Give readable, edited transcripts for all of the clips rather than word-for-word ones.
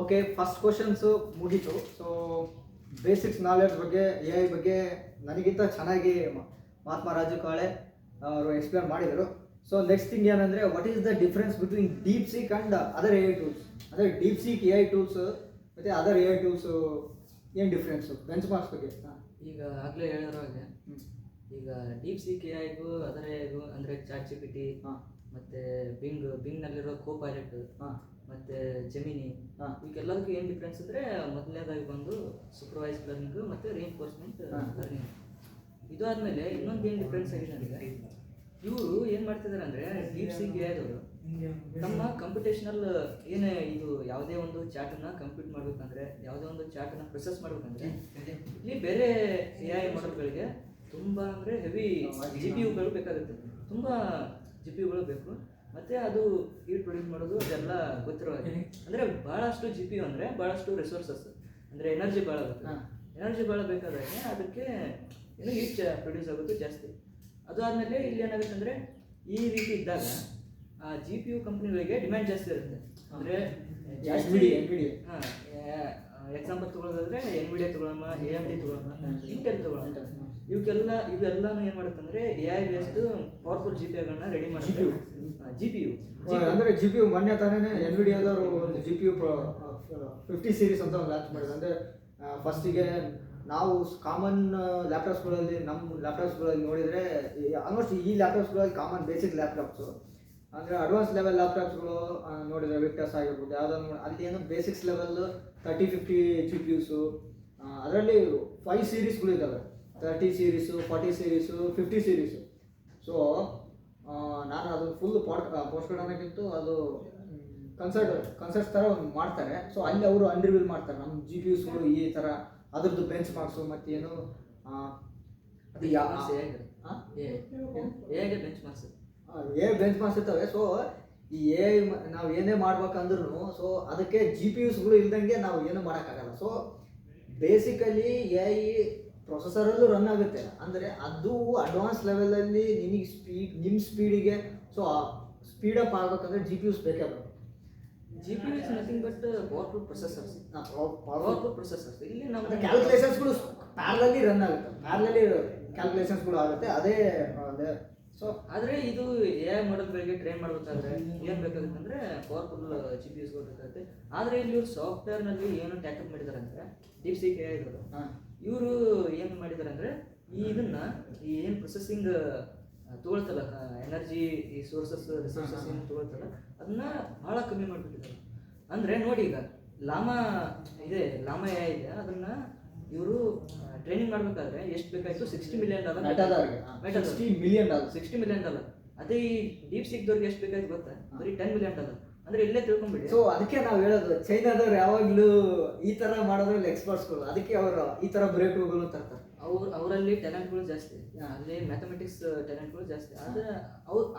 Okay, first questions ಮುಗೀತು. So basics knowledge ಬಗ್ಗೆ, A I ಬಗ್ಗೆ ನನಗಿಂತ ಚೆನ್ನಾಗಿ ಮಹಾತ್ಮ ರಾಜು ಕಾಳೆ ಅವರು ಎಕ್ಸ್ಪ್ಲೇನ್ ಮಾಡಿದರು. ಸೊ ನೆಕ್ಸ್ಟ್ ಥಿಂಗ್ ಏನಂದರೆ, what is the difference between DeepSeek and other A I tools? ಅಂದರೆ DeepSeek A I tools ಮತ್ತು ಅದರ್ ಎ ಐ ಟೂಲ್ಸು ಏನು ಡಿಫ್ರೆನ್ಸು ಬೆಂಚ್ ಮಾರ್ಕ್ಸ್ ಬಗ್ಗೆ? ಈಗ ಆಗಲೇ ಹೇಳಿರೋ ಹಾಗೆ, ಈಗ ಡೀಪ್ ಸೀಕ್ ಎ ಐಗೂ ಅದರ ಎಐಗೂ ಅಂದರೆ ಚಾಟ್ ಜಿಪಿಟಿ ಮತ್ತು ಬಿಂಗ್ನಲ್ಲಿರೋ ಕೋಪೈಲಟ್ ಮತ್ತು ಜೆಮಿನಿ, ಇವಕ್ಕೆಲ್ಲದಕ್ಕೂ ಏನು ಡಿಫ್ರೆನ್ಸ್ ಅಂದರೆ, ಮೊದಲನೇದಾಗಿ ಬಂದು ಸೂಪರ್ವೈಸ್ ಲರ್ನಿಂಗು ಮತ್ತು ರೀಇನ್ಫೋರ್ಸ್ಮೆಂಟ್ ಲರ್ನಿಂಗ್. ಇದು ಆದಮೇಲೆ ಇನ್ನೊಂದು ಏನು ಡಿಫ್ರೆನ್ಸ್ ಆಗಿದೆ ನನಗೆ, ಇವರು ಏನು ಮಾಡ್ತಿದ್ದಾರೆ ಅಂದರೆ, ಡೀಪ್ ಸೀಕ್ ಎ ಐದವರು ನಮ್ಮ ಕಂಪ್ಯೂಟೇಷನಲ್ ಏನೇ ಇದು ಯಾವುದೇ ಒಂದು ಚಾಟನ್ನು ಕಂಪ್ಯೂಟ್ ಮಾಡಬೇಕಂದ್ರೆ, ಯಾವುದೇ ಒಂದು ಚಾಟನ್ನು ಪ್ರೊಸೆಸ್ ಮಾಡಬೇಕಂದ್ರೆ, ಇಲ್ಲಿ ಬೇರೆ ಎ ಐ ಮಾಡೆಲ್ಗಳಿಗೆ ತುಂಬ ಅಂದರೆ ಹೆವಿ ಜಿ ಪಿ ಯುಗಳು ಬೇಕಾಗುತ್ತೆ, ತುಂಬ ಜಿ ಪಿ ಯುಗಳು ಬೇಕು. ಮತ್ತು ಅದು ಹೀಟ್ ಪ್ರೊಡ್ಯೂಸ್ ಮಾಡೋದು ಅದೆಲ್ಲ ಗೊತ್ತಿರೋ ಹಾಗೆ, ಅಂದರೆ ಭಾಳಷ್ಟು ಜಿ ಪಿ ಯು ಅಂದರೆ ಭಾಳಷ್ಟು ರಿಸೋರ್ಸಸ್, ಅಂದರೆ ಎನರ್ಜಿ ಭಾಳ ಆಗುತ್ತೆ. ಎನರ್ಜಿ ಭಾಳ ಬೇಕಾದಾಗೆ ಅದಕ್ಕೆ ಏನು ಹೀಟ್ ಪ್ರೊಡ್ಯೂಸ್ ಆಗುತ್ತೆ ಜಾಸ್ತಿ. ಅದು ಆದಮೇಲೆ ಇಲ್ಲಿ ಏನಾಗುತ್ತೆ ಅಂದರೆ, ಈ ರೀತಿ ಇದ್ದಾಗ ಜಿ ಪಿ ಯು ಕಂಪ್ನಿಗಳಿಗೆ ಡಿಮ್ಯಾಂಡ್ ಜಾಸ್ತಿ ಇರುತ್ತೆ. ಅಂದರೆ ಜಾಸ್ತಿ ಎಕ್ಸಾಂಪಲ್ ತೊಗೊಳೋದಾದ್ರೆ ಎನ್ವಿಡಿಯಾ ತೊಗೊಳೋಣ, AMD ತೊಗೊಳೋಣ, ಇಂಟೆಲ್ ತೊಗೊಳೋಣ, ಇವೆಲ್ಲನೂ ಏನು ಮಾಡುತ್ತೆ ಅಂದರೆ A I based powerful G P ಯುಗಳನ್ನ ರೆಡಿ ಮಾಡುತ್ತೆ. ಜಿ ಪಿ ಯು ಅಂದರೆ ಜಿ ಪಿ ಯು ಮೊನ್ನೆ ತಾನೇ ಎನ್ವಿಡಿಯಾದವರು ಒಂದು ಜಿ ಪಿ ಯು 50 ಸೀರೀಸ್ ಅಂತ ಒಂದು ಲಾಂಚ್ ಮಾಡಿದ್ರು. ಅಂದರೆ ಫಸ್ಟಿಗೆ ನಾವು ಕಾಮನ್ ಲ್ಯಾಪ್ಟಾಪ್ಸ್ಗಳಲ್ಲಿ, ನಮ್ಮ ಲ್ಯಾಪ್ಟಾಪ್ಸ್ಗಳಲ್ಲಿ ನೋಡಿದರೆ ಆಲ್ಮೋಸ್ಟ್ ಈ ಲ್ಯಾಪ್ಟಾಪ್ಸ್ಗಳಲ್ಲಿ ಕಾಮನ್ ಬೇಸಿಕ್ ಲ್ಯಾಪ್ಟಾಪ್ಸು, ಅಂದರೆ ಅಡ್ವಾನ್ಸ್ ಲೆವೆಲ್ ಲ್ಯಾಪ್ಟಾಪ್ಸ್ಗಳು ನೋಡಿದರೆ ವಿಕ್ಟರ್ಸ್ ಆಗಿರ್ಬೋದು, ಯಾವುದನ್ನು ಅಲ್ಲಿ ಏನೋ ಬೇಸಿಕ್ಸ್ ಲೆವೆಲ್ 30-50 ಜಿ ಪಿ ಯುಸು, ಅದರಲ್ಲಿ 5 ಸೀರೀಸ್ಗಳು ಇದ್ದಾವೆ, 30 ಸೀರೀಸು, 40 ಸೀರೀಸು, 50 ಸೀರೀಸು. ಸೊ ನಾನು ಅದು ಫುಲ್ ಪೋಸ್ಟ್ ಅನ್ನೋಕ್ಕಿಂತ ಅದು ಕನ್ಸರ್ಟ್ಸ್ ಥರ ಒಂದು ಮಾಡ್ತಾರೆ. ಸೊ ಅಲ್ಲಿ ಅವರು ಅನ್ರಿವೀಲ್ ಮಾಡ್ತಾರೆ ನಮ್ಮ ಜಿ ಪಿ ಯುಸ್ಗಳು ಈ ಥರ, ಅದ್ರದ್ದು ಬೆಂಚ್ ಮಾರ್ಕ್ಸು ಮತ್ತು ಏನು ಅದು ಬೆಂಚ್ ಮಾರ್ಕ್ಸ್ ಇರ್ತವೆ. ಸೊ ಈ ಎ ಐ ನಾವು ಏನೇ ಮಾಡ್ಬೇಕಂದ್ರೂ ಸೊ ಅದಕ್ಕೆ ಜಿ ಪಿ ಯುಸ್ಗಳು ಇಲ್ದಂಗೆ ನಾವು ಏನೂ ಮಾಡೋಕ್ಕಾಗಲ್ಲ. ಸೊ ಬೇಸಿಕಲಿ ಎ ಐ ಪ್ರೊಸೆಸರಲ್ಲೂ ರನ್ ಆಗುತ್ತೆ, ಅಂದರೆ ಅದು ಅಡ್ವಾನ್ಸ್ ಲೆವೆಲಲ್ಲಿ ನಿಮ್ಮ ಸ್ಪೀಡಿಗೆ ಸೊ ಸ್ಪೀಡಪ್ ಆಗಬೇಕಂದ್ರೆ ಜಿ ಪಿ ಯುಸ್ ಬೇಕೇ ಬೇಕು. G P U is nothing but powerful processors. ಇಲ್ಲಿ ನಮ್ಮ ಕ್ಯಾಲ್ಕುಲೇಷನ್ಸ್ಗಳು ಪ್ಯಾರಲಲ್ಲಿ ರನ್ ಆಗುತ್ತೆ, ಪ್ಯಾರಲಲ್ಲಿ ಕ್ಯಾಲ್ಕುಲೇಷನ್ಸ್ಗಳು ಆಗುತ್ತೆ. ಅದೇ ಸೊ ಆದರೆ ಇದು ಎ ಐ ಮಾಡೆಲ್ಗಳಿಗೆ ಟ್ರೈನ್ ಮಾಡಬೇಕಾದ್ರೆ ಏನು ಬೇಕಾಗುತ್ತೆ ಅಂದರೆ ಪವರ್ಫುಲ್ ಜಿ ಪಿ ಯುಸ್ಗಳು ಬೇಕಾಗುತ್ತೆ. ಆದರೆ ಇಲ್ಲಿ ಇವ್ರು ಸಾಫ್ಟ್ವೇರ್ನಲ್ಲಿ ಏನು ಟ್ಯಾಕಪ್ ಮಾಡಿದ್ದಾರೆ ಅಂದರೆ, ಡೀಪ್ ಸೀಕ್ ಎ ಐ ಇವರು ಇವರು ಏನು ಮಾಡಿದ್ದಾರೆ ಅಂದರೆ, ಈ ಏನು ಪ್ರೊಸೆಸಿಂಗ್ ತೊಗೊಳ್ತಲ್ಲ, ಎನರ್ಜಿ ಈ ರಿಸೋರ್ಸಸ್ ಏನು ತೊಗೊಳ್ತಲ್ಲ, ಅದನ್ನ ಭಾಳ ಕಮ್ಮಿ ಮಾಡಿಬಿಟ್ಟಿದ್ದಾರೆ. ಅಂದರೆ ನೋಡಿ, ಈಗ ಲಾಮಾ ಎ ಐ ಇದೆ, ಅದನ್ನು ಇವರು ಟ್ರೈನಿಂಗ್ ಮಾಡಬೇಕಾದ್ರೆ ಎಷ್ಟು ಬೇಕಾಯಿತು? $60 ಮಿಲಿಯನ್. $60 ಮಿಲಿಯನ್. ಅದೇ ಈ ಡೀಪ್ ಸೀಕ್ದವ್ರಿಗೆ ಎಷ್ಟು ಬೇಕಾಯ್ತು ಗೊತ್ತಾ? ಬರೀ $10 ಮಿಲಿಯನ್. ಅಂದರೆ ಇಲ್ಲೇ ತಿಳ್ಕೊಂಬಿಡಿ. ಸೊ ಅದಕ್ಕೆ ನಾವು ಹೇಳೋದು, ಚೈನಾದವ್ರು ಯಾವಾಗಲೂ ಈ ಥರ ಮಾಡೋದ್ರಲ್ಲಿ ಎಕ್ಸ್ಪರ್ಟ್ಸ್ಗಳು, ಅದಕ್ಕೆ ಅವರು ಈ ಥರ ಬ್ರೇಕ್ಗಳು ತರ್ತಾರೆ. ಅವರಲ್ಲಿ ಟ್ಯಾಲೆಂಟ್ಗಳು ಜಾಸ್ತಿ, ಅಲ್ಲಿ ಮ್ಯಾಥಮೆಟಿಕ್ಸ್ ಟ್ಯಾಲೆಂಟ್ಗಳು ಜಾಸ್ತಿ. ಆದರೆ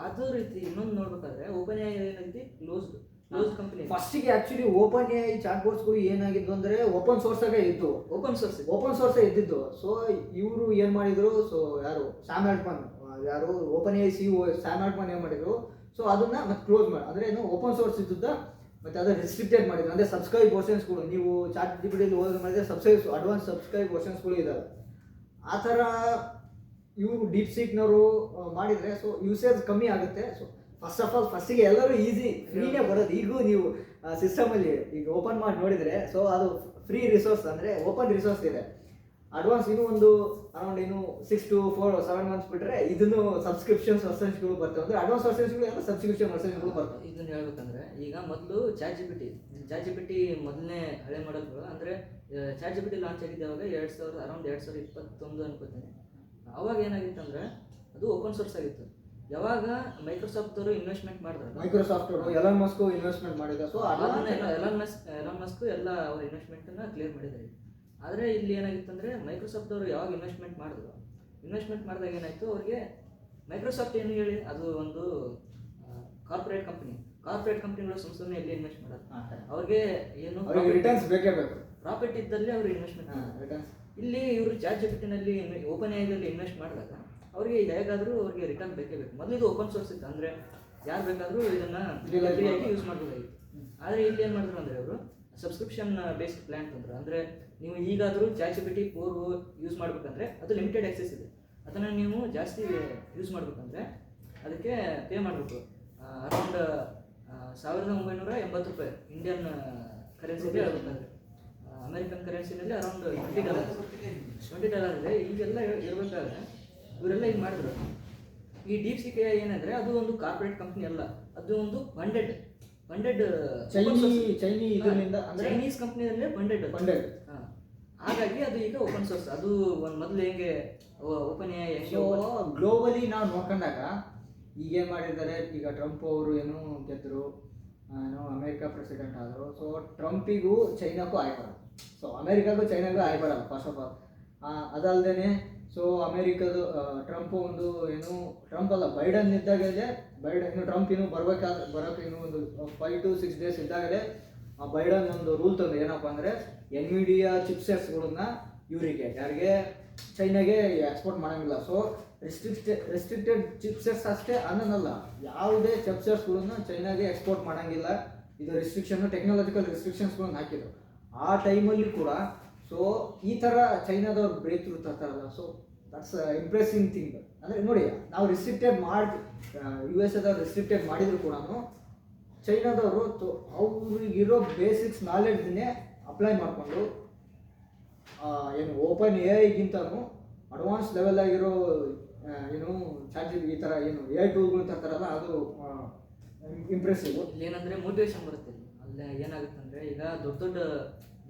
ಅದೇ ರೀತಿ ಇನ್ನೊಂದು ನೋಡ್ಬೇಕಾದ್ರೆ ಓಪನ್ ಎ ಐ ಏನೈತಿ, ಕ್ಲೋಸ್ಡ್ ಕಂಪನಿ. ಫಸ್ಟಿಗೆ actually open A I chat ಬೋಟ್ಸ್ಗಳು ಏನಾಗಿದ್ದು ಅಂದರೆ ಓಪನ್ ಸೋರ್ಸಾಗೆ ಇದ್ದು, ಓಪನ್ ಸೋರ್ಸೇ ಇದ್ದಿದ್ದು. ಸೊ ಇವರು ಏನು ಮಾಡಿದರು, ಸೊ ಯಾರು ಸ್ಯಾಮ್ ಆಲ್ಟ್ಮನ್, ಯಾರು open A I CEO Sam Altman ಏನು ಮಾಡಿದರು, ಸೊ ಅದನ್ನು ಮತ್ತೆ ಕ್ಲೋಸ್ ಮಾಡಿ, ಅಂದರೆ ಏನು ಓಪನ್ ಸೋರ್ಸ್ ಇದ್ದಿದ್ದ ಮತ್ತು ಅದನ್ನು ರಿಸ್ಟ್ರಿಕ್ಟೆಡ್ ಮಾಡಿದ್ರು. ಅಂದರೆ ಸಬ್ಸ್ಕ್ರೈಬ್ ವರ್ಷನ್ಸ್ಗಳು ನೀವು ಚಾಟ್ ಜಿಪಿಟಿಯಲ್ಲಿ ಹೋದ್ರೆ ಮಾಡಿದರೆ ಅಡ್ವಾನ್ಸ್ ಸಬ್ಸ್ಕ್ರೈಬ್ ವರ್ಷನ್ಸ್ಗಳು ಇದ್ದಾವೆ. ಆ ಥರ ಇವರು ಡೀಪ್ ಸೀಕ್ನವರು ಮಾಡಿದರೆ ಸೊ ಯೂಸೇಜ್ ಕಮ್ಮಿ ಆಗುತ್ತೆ. ಸೊ ಫಸ್ಟ್ ಆಫ್ ಆಲ್ ಫಸ್ಟಿಗೆ ಎಲ್ಲರೂ ಈಸಿ ಫ್ರೀನೇ ಬರೋದು. ಈಗೂ ನೀವು ಸಿಸ್ಟಮಲ್ಲಿ ಈಗ ಓಪನ್ ಮಾಡಿ ನೋಡಿದರೆ ಸೊ ಅದು ಫ್ರೀ ರಿಸೋರ್ಸ್, ಅಂದರೆ ಓಪನ್ ರಿಸೋರ್ಸ್ ಇದೆ. ಅಡ್ವಾನ್ಸ್ ಇನ್ನೂ ಒಂದು ಅರೌಂಡ್ 6 to 7 ಮಂತ್ಸ್ ಬಿಟ್ಟರೆ ಇದನ್ನು ಸಬ್ಸ್ಕ್ರಿಪ್ಷನ್ಸ್ ವರ್ಷನ್ಸ್ಗಳು ಬರ್ತವೆ. ಅಂದರೆ ಅಡ್ವಾನ್ಸ್ ವರ್ಷನ್ಸ್ಗಳು ಎಲ್ಲ ಸಬ್ಸ್ಕ್ರಿಪ್ಷನ್ ವರ್ಷನ್ಸ್ಗಳು ಬರ್ತವೆ. ಇದನ್ನು ಹೇಳ್ಬೇಕಂದ್ರೆ, ಈಗ ಮೊದಲು ಚಾಟ್ ಜಿಪಿಟಿ ಮೊದಲನೇ ಹಳೆ ಮಾಡೆಲ್ಗಳು, ಅಂದರೆ ಚಾಟ್ ಜಿಪಿಟಿ ಲಾಂಚ್ ಆಗಿದ್ದೆ ಅವಾಗ 2021 ಅನ್ಕೋತೀನಿ. ಅವಾಗ ಏನಾಗಿತ್ತು ಅಂದರೆ ಅದು ಓಪನ್ ಸೋರ್ಸ್ ಆಗಿತ್ತು. ಯಾವಾಗ ಮೈಕ್ರೋಸಾಫ್ಟ್ ಅವರು ಇನ್ವೆಸ್ಟ್ಮೆಂಟ್ ಮಾಡಿದ್ರು, ಮೈಕ್ರೋಸಾಫ್ಟ್ ಎಲಾನ್ ಮಸ್ಕ್ ಇನ್ವೆಸ್ಟ್ಮೆಂಟ್ ಮಾಡಿದ, ಸೊ ಎಲಾನ್ ಮಸ್ಕ್ ಎಲ್ಲ ಅವ್ರ ಇನ್ವೆಸ್ಟ್ಮೆಂಟನ್ನು ಕ್ಲಿಯರ್ ಮಾಡಿದ್ದಾರೆ. ಆದರೆ ಇಲ್ಲಿ ಏನಾಗಿತ್ತು ಅಂದರೆ, ಮೈಕ್ರೋಸಾಫ್ಟ್ ಅವರು ಯಾವಾಗ ಇನ್ವೆಸ್ಟ್ಮೆಂಟ್ ಮಾಡಿದಾಗ ಏನಾಯಿತು, ಅವ್ರಿಗೆ ಮೈಕ್ರೋಸಾಫ್ಟ್ ಏನು ಹೇಳಿ ಅದು ಒಂದು ಕಾರ್ಪೊರೇಟ್ ಕಂಪ್ನಿಗಳು ಸಂಸ್ಥೆನ ಎಲ್ಲಿ ಇನ್ವೆಸ್ಟ್ ಮಾಡೋದು, ಅವ್ರಿಗೆ ಏನು ರಿಟರ್ನ್ಸ್ ಬೇಕೇ ಬೇಕು, ಪ್ರಾಫಿಟ್ ಇದ್ದಲ್ಲಿ ಅವ್ರಿಗೆ ಇನ್ವೆಸ್ಟ್ಮೆಂಟ್ ಮಾಡ್ತಾರೆ. ಇಲ್ಲಿ ಇವರು ಚಾಟ್ ಜಿಪಿಟಿನಲ್ಲಿ ಓಪನ್ ಎ ಐದಲ್ಲಿ ಇನ್ವೆಸ್ಟ್ ಮಾಡಿದಾಗ ಅವ್ರಿಗೆ ಹೇಗಾದರೂ ಅವ್ರಿಗೆ ರಿಟರ್ನ್ ಬೇಕೇ ಬೇಕು. ಮೊದಲು ಇದು ಓಪನ್ ಸೋರ್ಸ್ ಇತ್ತು, ಅಂದರೆ ಯಾರು ಬೇಕಾದರೂ ಇದನ್ನು ಫ್ರೀಯಾಗಿ ಯೂಸ್ ಮಾಡ್ಬೋದಾಗಿತ್ತು. ಆದರೆ ಇಲ್ಲಿ ಏನು ಮಾಡಿದ್ರು ಅಂದರೆ, ಅವರು ಸಬ್ಸ್ಕ್ರಿಪ್ಷನ್ ಬೇಸ್ಡ್ ಪ್ಲಾನ್ ತಂದ್ರು. ಅಂದರೆ ನೀವು ಈಗಾದರೂ ChatGPT 4 ಯೂಸ್ ಮಾಡ್ಬೇಕಂದ್ರೆ ಅದು ಲಿಮಿಟೆಡ್ ಆಕ್ಸೆಸ್ ಇದೆ. ಅದನ್ನು ನೀವು ಜಾಸ್ತಿ ಯೂಸ್ ಮಾಡ್ಬೇಕಂದ್ರೆ ಅದಕ್ಕೆ ಪೇ ಮಾಡಬೇಕು. ಅರೌಂಡ್ $1980 ಇಂಡಿಯನ್ ಕರೆನ್ಸಿಗೆ ಹೇಳ್ಬೇಕಂದ್ರೆ. ಅಮೆರಿಕನ್ ಕರೆನ್ಸಿನಲ್ಲಿ ಅರೌಂಡ್ $20 ಇದೆ. ಈಗೆಲ್ಲ ಇರಬೇಕಾದ್ರೆ ಇವರೆಲ್ಲ ಈಗ ಮಾಡಿದ್ರು. ಈ DeepSeek AI ಏನಂದರೆ ಅದು ಒಂದು ಕಾರ್ಪೊರೇಟ್ ಕಂಪ್ನಿ ಅಲ್ಲ, ಅದು ಒಂದು ಫಂಡೆಡ್ ಚೈನೀಸ್ ಕಂಪ್ನಿಯಲ್ಲೇ ಫಂಡೆಡ್. ಹಾಗಾಗಿ ಅದು ಈಗ ಓಪನ್ ಸೋರ್ಸ್. ಅದು ಒಂದು ಮೊದಲು ಹೆಂಗೆ ಓಪನ್ AI ಗ್ಲೋಬಲಿ ನಾವು ನೋಡ್ಕೊಂಡಾಗ ಈಗೇನು ಮಾಡಿದ್ದಾರೆ, ಈಗ ಟ್ರಂಪ್ ಅವರು ಏನೋ ಗೆದ್ದರು, ಅಮೇರಿಕಾ ಪ್ರೆಸಿಡೆಂಟ್ ಆದರು. ಸೊ ಟ್ರಂಪಿಗೂ ಚೈನಾಗೂ ಆಯ್ಬರಲ್ಲ, ಸೊ ಅಮೇರಿಕಾಗೂ ಚೈನಾಗೂ ಆಯ್ಬರಲ್ಲ ಫಸ್ಟ್ ಆಫ್ ಆಲ್. ಅದಲ್ಲದೆ ಸೊ ಅಮೇರಿಕದು ಟ್ರಂಪ್ ಒಂದು ಏನು ಟ್ರಂಪ್ ಅಲ್ಲ ಬೈಡನ್ ಇದ್ದಾಗಲೇ ಇನ್ನು ಟ್ರಂಪ್ ಇನ್ನೂ ಬರೋಕ್ಕೆ ಇನ್ನೂ ಒಂದು 5 to 6 days ಇದ್ದಾಗಲೇ ಬೈಡನ್ ಒಂದು ರೂಲ್ ತಂದು ಏನಪ್ಪ ಅಂದರೆ NVIDIA ಚಿಪ್ಸೆಟ್ಸ್ಗಳನ್ನ ಯಾರಿಗೆ ಚೈನಾಗೆ ಎಕ್ಸ್ಪೋರ್ಟ್ ಮಾಡೋಂಗಿಲ್ಲ. ಸೊ ರೆಸ್ಟ್ರಿಕ್ಟೆಡ್ ಚಿಪ್ಸೆಟ್ಸ್ ಅಷ್ಟೇ ಅನ್ನೋಲ್ಲ, ಯಾವುದೇ ಚಿಪ್ಸೆಟ್ಸ್ಗಳನ್ನ ಚೈನಾಗೆ ಎಕ್ಸ್ಪೋರ್ಟ್ ಮಾಡೋಂಗಿಲ್ಲ. ಇದು ಟೆಕ್ನಾಲಜಿಕಲ್ ರಿಸ್ಟ್ರಿಕ್ಷನ್ಸ್ಗಳನ್ನ ಹಾಕಿದ್ರು ಆ ಟೈಮಲ್ಲಿ ಕೂಡ. ಸೊ ಈ ಥರ ಚೈನಾದವ್ರು ಬ್ರೇಕ್ ಥ್ರೂ ತರ್ತಾರಲ್ಲ, ಸೊ ದಟ್ಸ್ ಇಂಪ್ರೆಸಿಂಗ್ ಥಿಂಗ್. ಅಂದರೆ ನೋಡಿ, ನಾವು USA ರೆಸ್ಟ್ರಿಕ್ಟೆಡ್ ಮಾಡಿದ್ರು ಕೂಡ ಚೈನಾದವರು ಅವ್ರಿಗಿರೋ ಬೇಸಿಕ್ಸ್ ನಾಲೆಡ್ಜನ್ನೇ ಅಪ್ಲೈ ಮಾಡಿಕೊಂಡು ಏನು ಓಪನ್ AI ಅಡ್ವಾನ್ಸ್ ಲೆವೆಲ್ ಆಗಿರೋ ಏನು ಈ ಥರ ಏನು AI ಟೂಲ್ಗಳು ತರ್ತಾರಲ್ಲ, ಅದು ಇಂಪ್ರೆಸಿವ್. ಏನಂದರೆ ಮೋಟಿವೇಶನ್ ಬರುತ್ತೆ. ಅಲ್ಲೇ ಏನಾಗುತ್ತೆ ಅಂದರೆ ಈಗ ದೊಡ್ಡ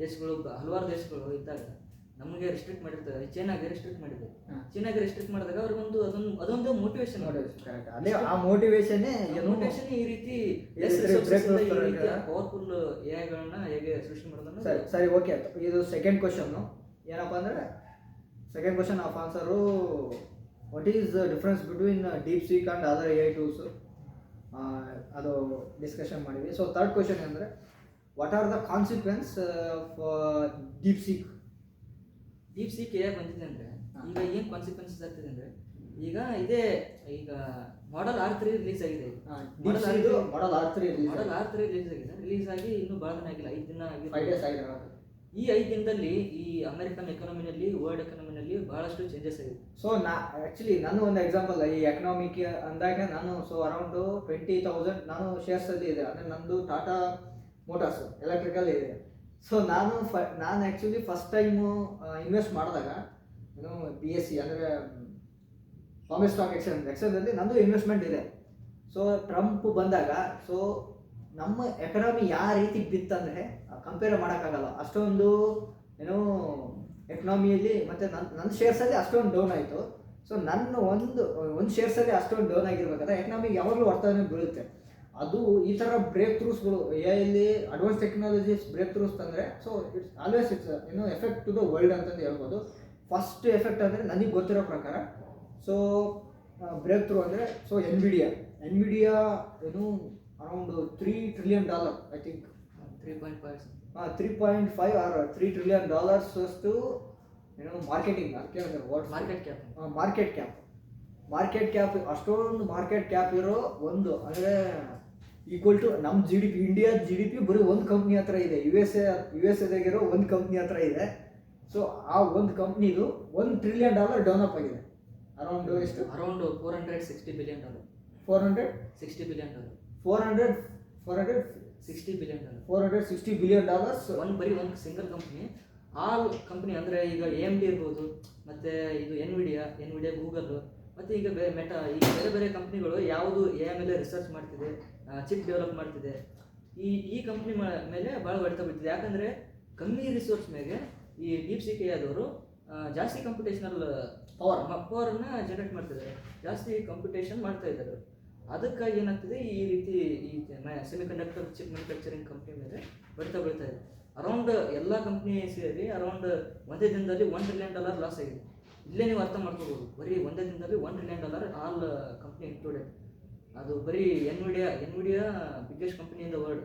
ದೇಶಗಳು, ಹಲವಾರು ದೇಶಗಳು ಇದ್ದಾಗ ನಮಗೆ ರೆಸ್ಟ್ರಿಕ್ಟ್ ಮಾಡಿರ್ತಾರೆ. ಚೈನಾಗೆ ರೆಸ್ಟ್ರಿಕ್ಟ್ ಮಾಡಿದ್ರು. ಚೈನಾಗೆ ರೆಸ್ಟ್ರಿಕ್ಟ್ ಮಾಡಿದಾಗ ಅವ್ರಿಗೊಂದು ಅದೊಂದು ಮೋಟಿವೇಶನ್. ಅದೇ ಆ ಮೋಟಿವೇಶನ್ ಈ ರೀತಿ ಪವರ್ಫುಲ್ AI-ಗಳನ್ನ ಹೇಗೆ ಸೃಷ್ಟಿ ಮಾಡೋದನ್ನು. ಸರಿ, ಓಕೆ. ಇದು ಸೆಕೆಂಡ್ ಕ್ವಶನ್ನು ಏನಪ್ಪ ಅಂದರೆ, second question of answer what is the difference between DeepSeek and other AI tools, ಅದು ಡಿಸ್ಕಷನ್ ಮಾಡಿದ್ವಿ. ಸೊ ಥರ್ಡ್ ಕ್ವಶನ್ ಅಂದರೆ what are the consequence of DeepSeek AI ಬಂದಿದೆ ಅಂದರೆ ಈಗ ಏನು ಕಾನ್ಸಿಕ್ವೆನ್ಸಸ್ ಆಗ್ತಿದೆ ಅಂದರೆ, ಈಗ ಮಾಡೆಲ್ R3 ರಿಲೀಸ್ ಆಗಿದೆ. ಮಾಡೆಲ್ R3 ರಿಲೀಸ್ ಆಗಿ ಇನ್ನೂ ಭಾಳ ದಿನ ಆಗಿಲ್ಲ, 5 ದಿನ ಆಗಿದೆ. ಈ 5 ದಿನದಲ್ಲಿ ಈ ಅಮೆರಿಕನ್ ಎಕಾನಮಿನಲ್ಲಿ, ವರ್ಲ್ಡ್ ಎಕಾನಮಿನಲ್ಲಿ ಬಹಳಷ್ಟು ಚೇಂಜಸ್ ಆಗಿದೆ. ಸೊ ನಾನು ಒಂದು ಎಕ್ಸಾಂಪಲ್, ಈ ಎಕನಾಮಿಕ್ ಅಂದಾಗ ನಾನು ಅರೌಂಡ್ 20,000 ನಾನು ಶೇರ್ಸಲ್ಲಿ ಇದೆ. ಅಂದರೆ ನಂದು ಟಾಟಾ ಮೋಟಾರ್ಸ್ ಎಲೆಕ್ಟ್ರಿಕಲ್ ಇದೆ. ಸೊ ನಾನು ಆ್ಯಕ್ಚುಲಿ ಫಸ್ಟ್ ಟೈಮು ಇನ್ವೆಸ್ಟ್ ಮಾಡಿದಾಗ BSE ಅಂದರೆ ಬಾಂಬೆ ಸ್ಟಾಕ್ ಎಕ್ಸ್ಚೇಂಜಲ್ಲಿ ನಂದು ಇನ್ವೆಸ್ಟ್ಮೆಂಟ್ ಇದೆ. ಸೊ ಟ್ರಂಪ್ ಬಂದಾಗ ಸೊ ನಮ್ಮ ಎಕನಾಮಿ ಯಾವ ರೀತಿ ಬಿತ್ತಂದರೆ ಕಂಪೇರ್ ಮಾಡೋಕ್ಕಾಗಲ್ಲ. ಅಷ್ಟೊಂದು ಎಕನಾಮಿಯಲ್ಲಿ ಮತ್ತು ನನ್ನ ಶೇರ್ಸಲ್ಲಿ ಅಷ್ಟೊಂದು ಡೌನ್ ಆಯಿತು. ಸೊ ನನ್ನ ಒಂದು ಶೇರ್ಸಲ್ಲಿ ಅಷ್ಟೊಂದು ಡೌನ್ ಆಗಿರ್ಬೇಕಾದ್ರೆ ಎಕನಾಮಿಗೆ ಯಾವಾಗಲೂ ವರ್ತನೆ ಬೀಳುತ್ತೆ. ಅದು ಈ ಥರ ಬ್ರೇಕ್ ಥ್ರೂಸ್ಗಳು AI advance technologies breakthroughs ತಂದರೆ so it's effect to the world ಅಂತಂದು ಹೇಳ್ಬೋದು. ಫಸ್ಟ್ ಎಫೆಕ್ಟ್ ಅಂದರೆ ನನಗೆ ಗೊತ್ತಿರೋ ಪ್ರಕಾರ ಸೊ ಬ್ರೇಕ್ ಥ್ರೂ ಅಂದರೆ so NVIDIA around $3 trillion I think 3.5 or $3 trillion ಅಷ್ಟು ಮಾರ್ಕೆಟಿಂಗ್ ಮಾರ್ಕೆಟ್ ಕ್ಯಾಪ್ ಅಷ್ಟೊಂದು ಮಾರ್ಕೆಟ್ ಕ್ಯಾಪ್ ಇರೋ ಒಂದು ಅಂದರೆ ಈಕ್ವಲ್ ಟು ನಮ್ಮ GDP, ಇಂಡಿಯಾ GDP ಬರೀ ಒಂದು ಕಂಪ್ನಿ ಹತ್ರ ಇದೆ. USA ಒಂದು ಕಂಪ್ನಿ ಹತ್ರ ಇದೆ. ಸೊ ಆ ಒಂದು ಕಂಪ್ನಿದು $1 trillion ಡೆವಲಪ್ ಆಗಿದೆ. ಅರೌಂಡ್ ಎಷ್ಟು? Around $460 billion. $460 billion. ಬರೀ ಒಂದು ಸಿಂಗಲ್ ಕಂಪ್ನಿ. ಆಲ್ ಕಂಪ್ನಿ ಅಂದರೆ ಈಗ AMD ಇರ್ಬೋದು, ಮತ್ತು ಇದು NVIDIA, ಗೂಗಲ್, ಮತ್ತು ಈಗ ಮೆಟಾ, ಈಗ ಬೇರೆ ಕಂಪ್ನಿಗಳು ಯಾವುದು AI ಮೇಲೆ ರಿಸರ್ಚ್ ಮಾಡ್ತಿದೆ, ಚಿಪ್ ಡೆವಲಪ್ ಮಾಡ್ತಿದೆ. ಈ ಕಂಪ್ನಿ ಮೇಲೆ ಭಾಳ ಹೊಡೆತ ಬಿಡ್ತಿದೆ. ಯಾಕಂದರೆ ಕಮ್ಮಿ ರಿಸೋರ್ಸ್ ಮೇಲೆ ಈ DeepSeek ಆದವರು ಜಾಸ್ತಿ ಕಂಪ್ಯೂಟೇಷನಲ್ ಪವರನ್ನು ಜನರೇಟ್ ಮಾಡ್ತಿದ್ದಾರೆ, ಜಾಸ್ತಿ ಕಂಪ್ಯೂಟೇಷನ್ ಮಾಡ್ತಾ ಇದ್ದಾರೆ. ಅದಕ್ಕಾಗಿ ಏನಾಗ್ತಿದೆ, ಈ ರೀತಿ ಈ ಸೆಮಿಕಂಡಕ್ಟರ್ ಚಿಪ್ ಮ್ಯಾನುಫ್ಯಾಕ್ಚರಿಂಗ್ ಕಂಪ್ನಿ ಮೇಲೆ ಹೊಡೆತ ಬೀಳ್ತಾ ಇದೆ. ಅರೌಂಡ್ ಎಲ್ಲ ಕಂಪ್ನಿ ಸೇರಿ ಅರೌಂಡ್ ಒಂದೇ ದಿನದಲ್ಲಿ $1 trillion ಲಾಸ್ ಆಗಿದೆ. ಇಲ್ಲೇ ನೀವು ಅರ್ಥ ಮಾಡ್ಕೋಬೋದು, ಬರೀ ಒಂದೇ ದಿನದಲ್ಲಿ $1 trillion ಆಲ್ ಕಂಪ್ನಿ ಇನ್ಕ್ಲೂಡೆಡ್. ಅದು ಬರೀ NVIDIA biggest company in the world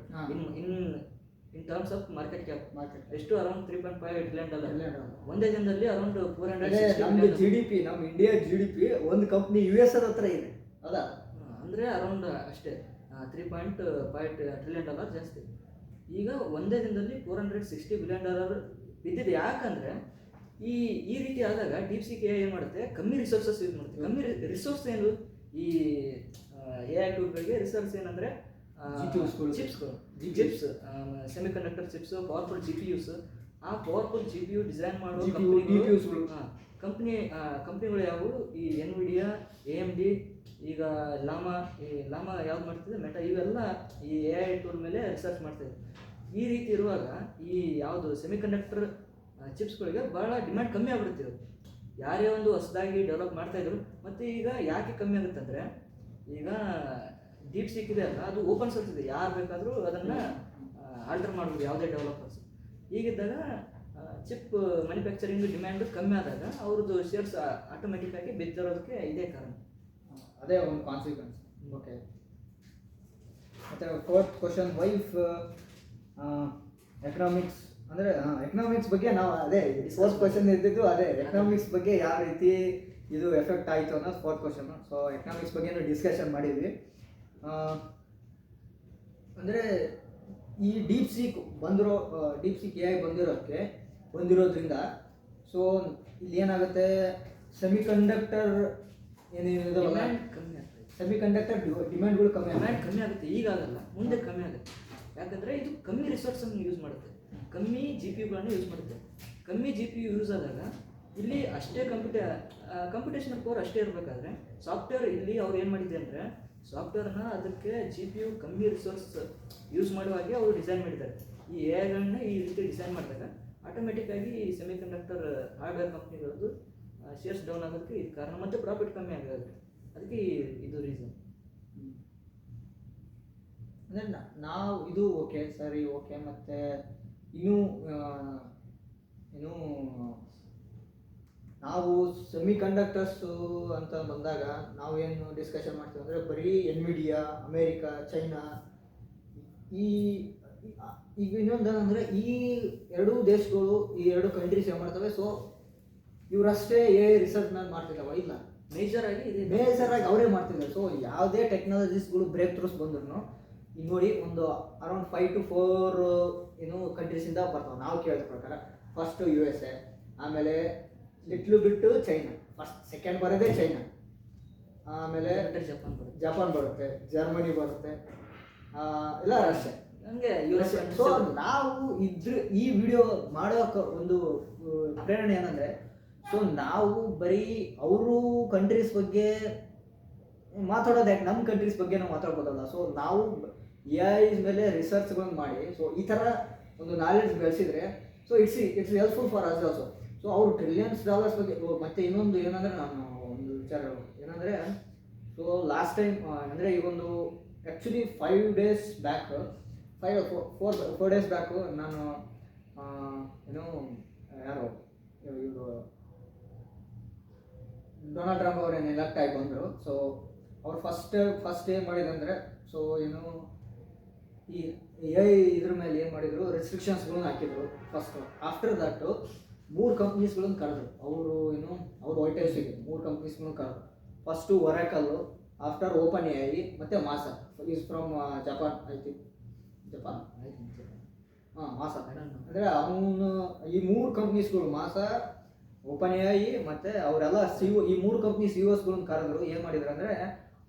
in terms of market cap. ಎಷ್ಟು? Around $3.5 trillion. ಒಂದೇ ದಿನದಲ್ಲಿ ಅರೌಂಡ್ 460 ನಮ್ಮ GDP, ನಮ್ಮ ಇಂಡಿಯಾ GDP ಒಂದು ಕಂಪ್ನಿ US ಹತ್ರ ಇದೆ. ಹೌದಾ? ಅಂದರೆ ಅರೌಂಡ್ ಅಷ್ಟೇ $3.5 trillion ಜಾಸ್ತಿ. ಈಗ ಒಂದೇ ದಿನದಲ್ಲಿ $460 ಬಿಲಿಯನ್ ಬಿದ್ದಿದೆ. ಯಾಕಂದ್ರೆ ಈ ರೀತಿ ಆದಾಗ ಡೀಪ್ ಸೀಕ್ ಎ ಏನು ಮಾಡುತ್ತೆ, ಕಮ್ಮಿ ರಿಸೋರ್ಸಸ್ ಯೂಸ್ ಮಾಡುತ್ತೆ. ಕಮ್ಮಿ ರಿಸೋರ್ಸ್ ಏನು, ಈ ಎ ಐ ಟೂಲ್ಗಳಿಗೆ ರಿಸೋರ್ಸ್ ಏನಂದರೆ chips, semiconductor chips, powerful GPUs. ಆ ಪವರ್ಫುಲ್ GPU ಡಿಸೈನ್ ಮಾಡೋ ಕಂಪ್ನಿಗಳು ಯಾವುವು, ಈ NVIDIA, AMD, ಈಗ ಲಾಮಾ ಯಾವ್ದು ಮಾಡ್ತಿದೆ, ಮೆಟಾ, ಇವೆಲ್ಲ ಈ AI ಟೂಲ್ ಮೇಲೆ ರಿಸರ್ಚ್ ಮಾಡ್ತಿದೆ. ಈ ರೀತಿ ಇರುವಾಗ ಈ ಯಾವುದು ಸೆಮಿಕಂಡಕ್ಟರ್ ಚಿಪ್ಸ್ಗಳಿಗೆ ಭಾಳ ಡಿಮ್ಯಾಂಡ್ ಕಮ್ಮಿ ಆಗ್ಬಿಡುತ್ತೆ. ಯಾರೇ ಒಂದು ಹೊಸದಾಗಿ ಡೆವಲಪ್ ಮಾಡ್ತಾಯಿದ್ರು. ಮತ್ತು ಈಗ ಯಾಕೆ ಕಮ್ಮಿ ಆಗುತ್ತೆ ಅಂದರೆ, ಈಗ ಡೀಪ್ ಸೀಕ್ ಇದೆ ಅಲ್ಲ, ಅದು ಓಪನ್ ಸೋರ್ಸ್ ಇದೆ, ಯಾರು ಬೇಕಾದರೂ ಅದನ್ನು ಆಲ್ಟರ್ ಮಾಡ್ಬೋದು, ಯಾವುದೇ ಡೆವಲಪರ್ಸ್. ಹೀಗಿದ್ದಾಗ ಚಿಪ್ ಮ್ಯಾನುಫ್ಯಾಕ್ಚರಿಂಗ್ ಡಿಮ್ಯಾಂಡ್ ಕಮ್ಮಿ ಆದಾಗ ಅವ್ರದ್ದು ಶೇರ್ಸ್ ಆಟೋಮೆಟಿಕ್ ಆಗಿ ಬಿದ್ದಿರೋದಕ್ಕೆ ಇದೇ ಕಾರಣ. ಅದೇ ಒಂದು ಕಾನ್ಸಿಕ್ವೆನ್ಸ್. ಓಕೆ, ಮತ್ತು ಫೋರ್ತ್ ಕ್ವಶನ್, ವೈಫ್ ಎಕನಾಮಿಕ್ಸ್ ಅಂದರೆ ಎಕನಾಮಿಕ್ಸ್ ಬಗ್ಗೆ ನಾವು ಅದೇ ಫೋರ್ತ್ ಕ್ವಶನ್ ಇದ್ದಿದ್ದು ಅದೇ ಎಕನಾಮಿಕ್ಸ್ ಬಗ್ಗೆ ಯಾವ ರೀತಿ ಇದು ಎಫೆಕ್ಟ್ ಆಯಿತು ಅನ್ನೋದು ಫೋರ್ತ್ ಕ್ವಶನ್. ಸೊ ಎಕನಾಮಿಕ್ಸ್ ಬಗ್ಗೆ ಡಿಸ್ಕಷನ್ ಮಾಡಿದ್ವಿ. ಅಂದರೆ ಈ ಡೀಪ್ ಸೀಕ್ AI ಬಂದಿರೋದ್ರಿಂದ ಸೊ ಇಲ್ಲಿ ಏನಾಗುತ್ತೆ, ಸೆಮಿಕಂಡಕ್ಟರ್ ಸೆಮಿಕಂಡಕ್ಟರ್ ಡಿಮ್ಯಾಂಡ್ಗಳು ಕಮ್ಮಿ ಆಗುತ್ತೆ. ಈಗ ಆಗಲ್ಲ, ಮುಂದೆ ಕಮ್ಮಿ ಆಗುತ್ತೆ. ಯಾಕಂದರೆ ಇದು ಕಮ್ಮಿ ರಿಸೋರ್ಸನ್ನು ಯೂಸ್ ಮಾಡುತ್ತೆ, ಕಮ್ಮಿ GPUಗಳನ್ನು ಯೂಸ್ ಮಾಡುತ್ತೆ. ಕಮ್ಮಿ GPU ಯೂಸ್ ಆದಾಗ ಇಲ್ಲಿ ಅಷ್ಟೇ ಕಂಪ್ಯೂಟೇಷನಲ್ ಪವರ್ ಅಷ್ಟೇ ಇರಬೇಕಾದ್ರೆ, ಸಾಫ್ಟ್ವೇರ್ ಇಲ್ಲಿ ಅವ್ರು ಏನು ಮಾಡಿದೆ ಅಂದರೆ, ಸಾಫ್ಟ್ವೇರ್ನ ಅದಕ್ಕೆ GPU ಕಮ್ಮಿ ರಿಸೋರ್ಸ್ ಯೂಸ್ ಮಾಡುವ ಹಾಗೆ ಅವರು ಡಿಸೈನ್ ಮಾಡಿದ್ದಾರೆ. ಈ AI ಈ ರೀತಿ ಡಿಸೈನ್ ಮಾಡಿದಾಗ ಆಟೋಮೆಟಿಕ್ಕಾಗಿ ಸೆಮಿಕಂಡಕ್ಟರ್ ಹಾರ್ಡ್ವೇರ್ ಕಂಪ್ನಿಗಳದ್ದು ಶೇರ್ಸ್ ಡೌನ್ ಆಗೋದಕ್ಕೆ ಇದು ಕಾರಣ, ಮತ್ತು ಪ್ರಾಫಿಟ್ ಕಮ್ಮಿ ಆಗೋದಕ್ಕೆ ಅದಕ್ಕೆ ಇದು ರೀಸನ್. ಅಂದರೆ ನಾವು ಇದು ಓಕೆ ಸರಿ, ಓಕೆ. ಮತ್ತು ಇನ್ನೂ ನಾವು ಸೆಮಿಕಂಡಕ್ಟರ್ಸು ಅಂತ ಬಂದಾಗ ನಾವು ಏನು ಡಿಸ್ಕಷನ್ ಮಾಡ್ತೀವಿ ಅಂದರೆ, ಬರೀ NVIDIA, ಅಮೇರಿಕಾ, ಚೈನಾ, ಈಗ ಇನ್ನೊಂದು ಅಂದರೆ ಈ ಎರಡೂ ದೇಶಗಳು, ಈ ಎರಡು ಕಂಟ್ರೀಸ್ ಏನು ಮಾಡ್ತವೆ, ಸೊ ಇವರಷ್ಟೇ ರಿಸರ್ಚ್ನ ಮಾಡ್ತಿದ್ದಾವೆ, ಇಲ್ಲ ಮೇಜರ್ ಆಗಿ ಅವರೇ ಮಾಡ್ತಿದ್ದಾರೆ. ಸೊ ಯಾವುದೇ ಟೆಕ್ನಾಲಜೀಸ್ಗಳು ಬ್ರೇಕ್ ಥ್ರೂಸ್ ಬಂದ್ರು ಈಗ ನೋಡಿ, ಒಂದು ಅರೌಂಡ್ 5 to 4 ಕಂಟ್ರೀಸಿಂದ ಬರ್ತಾವೆ ನಾವು ಕೇಳಿದ ಪ್ರಕಾರ. ಫಸ್ಟು USA, ಆಮೇಲೆ ಲಿಟ್ಲು ಬಿಟ್ಟು ಚೈನಾ, ಸೆಕೆಂಡ್ ಬರೋದೇ ಚೈನಾ, ಆಮೇಲೆ ಜಪಾನ್ ಬರುತ್ತೆ, ಜರ್ಮನಿ ಬರುತ್ತೆ, ಇಲ್ಲ ರಷ್ಯಾ, ಹಂಗೆ US. ಸೊ ನಾವು ಈ ವಿಡಿಯೋ ಮಾಡೋಕೆ ಒಂದು ಪ್ರೇರಣೆ ಏನಂದರೆ, ಸೊ ನಾವು ಬರೀ ಅವರು ಕಂಟ್ರೀಸ್ ಬಗ್ಗೆ ಮಾತಾಡೋದು ಯಾಕೆ, ನಮ್ಮ ಕಂಟ್ರೀಸ್ ಬಗ್ಗೆ ನಾವು ಮಾತಾಡ್ಬೋದಲ್ಲ. ಸೊ ನಾವು AI ಮೇಲೆ ರಿಸರ್ಚ್ಗಳನ್ನು ಮಾಡಿ, ಸೊ ಈ ಥರ ಒಂದು ನಾಲೆಡ್ಜ್ ಬೆಳೆಸಿದ್ರೆ, so it's helpful for us also. So ಅವರು $ಟ್ರಿಲಿಯನ್ಸ್ ಬಗ್ಗೆ. ಮತ್ತು ಇನ್ನೊಂದು ಏನಂದರೆ, ನಾನು ಒಂದು ವಿಚಾರ ಏನಂದರೆ, ಸೊ ಲಾಸ್ಟ್ ಟೈಮ್ ಅಂದರೆ ಈಗೊಂದು ಆ್ಯಕ್ಚುಲಿ 4 days ಬ್ಯಾಕು ನಾನು ಯಾರು ಇವರು ಡೊನಾಲ್ಡ್ ಟ್ರಂಪ್ ಅವರೇನು ಎಲೆಕ್ಟ್ ಆಗಿ ಬಂದರು. ಸೊ ಅವ್ರು ಫಸ್ಟ್ ಏನು ಮಾಡಿದಂದರೆ, ಸೊ ಈ AI ಇದ್ರ ಮೇಲೆ ಏನು ಮಾಡಿದರು, ರೆಸ್ಟ್ರಿಕ್ಷನ್ಸ್ಗಳನ್ನ ಹಾಕಿದ್ರು ಫಸ್ಟು. ಆಫ್ಟರ್ ದಟ್ಟು 3 ಕಂಪ್ನೀಸ್ಗಳನ್ನ ಕರೆದ್ರು. ಅವ್ರು ವೈಟ್ ಹೌಸಿಗೆ 3 ಕಂಪ್ನೀಸ್ಗಳನ್ನ ಕರೆದ್ರು. ಫಸ್ಟು ಒರಾಕಲ್ಲು, ಆಫ್ಟರ್ OpenAI, ಮತ್ತು ಮಾಸಾ ಈಸ್ ಫ್ರಮ್ ಜಪಾನ್, ಮಾಸಾ. ಅಂದರೆ ಅವನು ಈ 3 ಕಂಪ್ನೀಸ್ಗಳು, ಮಾಸಾ, OpenAI ಮತ್ತು ಅವರೆಲ್ಲ ಈ 3 ಕಂಪ್ನಿ CEOಸ್ಗಳನ್ನ ಕರೆದ್ರು. ಏನು ಮಾಡಿದ್ರು ಅಂದರೆ,